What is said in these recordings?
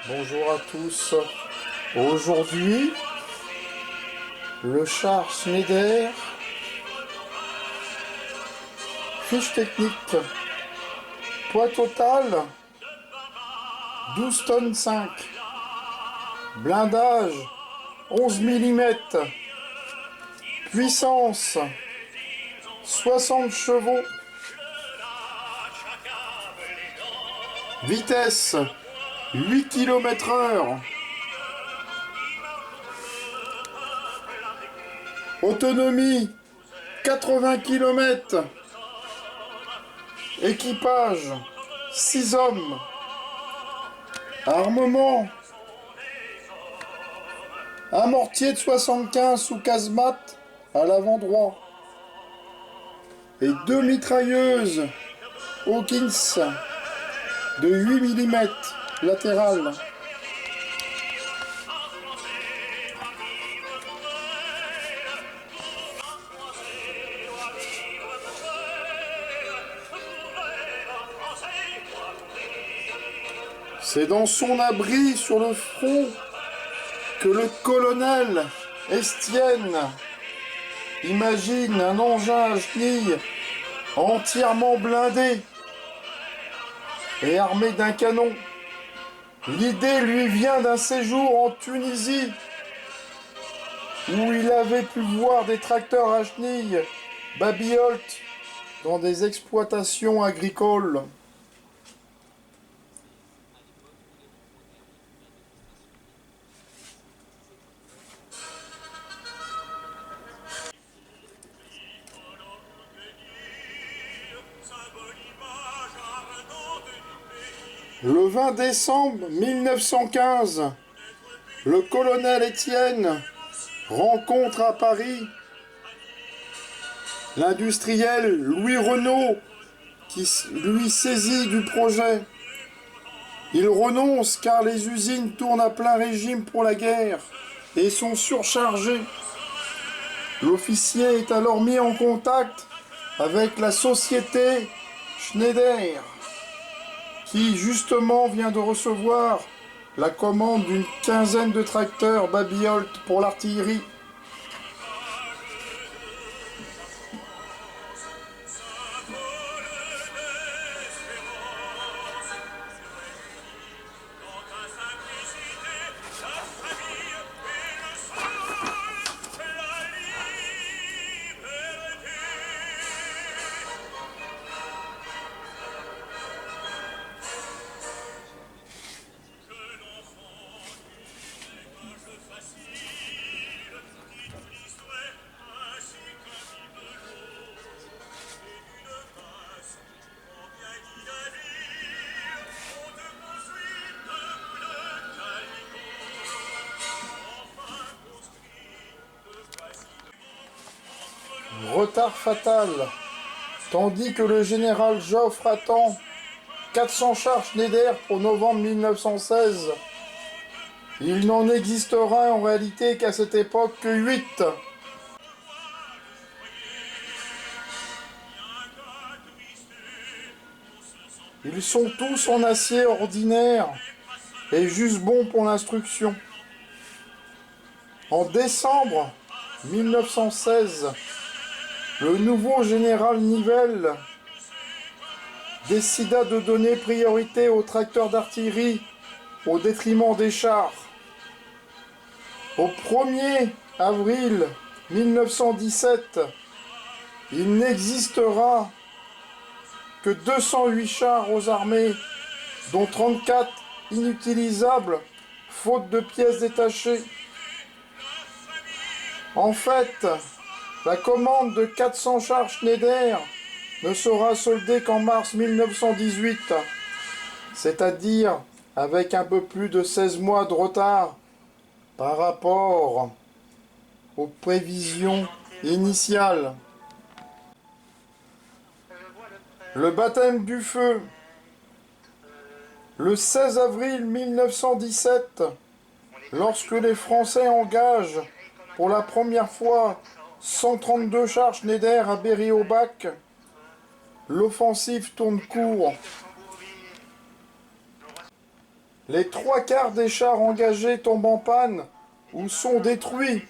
Bonjour à tous. Aujourd'hui, le char Schneider, fiche technique, poids total 12 tonnes 5, blindage 11 mm, puissance 60 chevaux, vitesse 8 km/h, autonomie 80 km, équipage 6 hommes, armement un mortier de 75 sous casemate à l'avant droit et 2 mitrailleuses Hawkins de 8 mm latérales. C'est dans son abri sur le front que le colonel Estienne imagine un engin à chenilles entièrement blindé et armé d'un canon. L'idée lui vient d'un séjour en Tunisie où il avait pu voir des tracteurs à chenilles Baby-Holt dans des exploitations agricoles. Le 20 décembre 1915, le colonel Estienne rencontre à Paris l'industriel Louis Renault qui lui saisit du projet. Il renonce car les usines tournent à plein régime pour la guerre et sont surchargées. L'officier est alors mis en contact avec la société Schneider qui justement vient de recevoir la commande d'une quinzaine de tracteurs Baby-Holt pour l'artillerie. Retard fatal. Tandis que le général Joffre attend 400 chars Schneider pour novembre 1916, il n'en existera en réalité qu'à cette époque que 8. Ils sont tous en acier ordinaire et juste bons pour l'instruction. En décembre 1916, le nouveau général Nivelle décida de donner priorité aux tracteurs d'artillerie au détriment des chars. Au 1er avril 1917, il n'existera que 208 chars aux armées, dont 34 inutilisables, faute de pièces détachées. En fait, la commande de 400 chars Schneider ne sera soldée qu'en mars 1918, c'est-à-dire avec un peu plus de 16 mois de retard par rapport aux prévisions initiales. Le baptême du feu. Le 16 avril 1917, lorsque les Français engagent pour la première fois 132 chars Schneider à Berry-au-Bac, l'offensive tourne court. Les 3/4 des chars engagés tombent en panne ou sont détruits.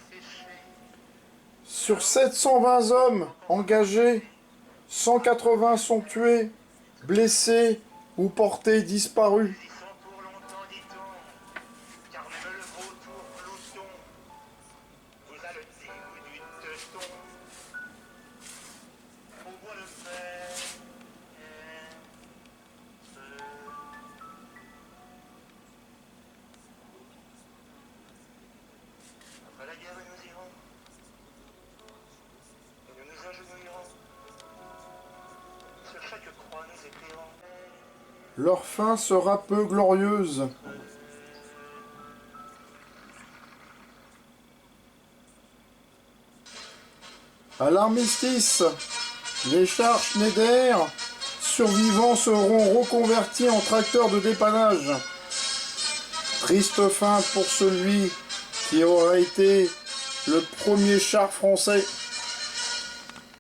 Sur 720 hommes engagés, 180 sont tués, blessés ou portés disparus. Après la guerre, nous irons. Et nous nous agenouillerons. Sur chaque croix, nous écrirons. Leur fin sera peu glorieuse. À l'armistice, les chars Schneider survivants seront reconvertis en tracteurs de dépannage. Triste fin pour celui qui aurait été le premier char français.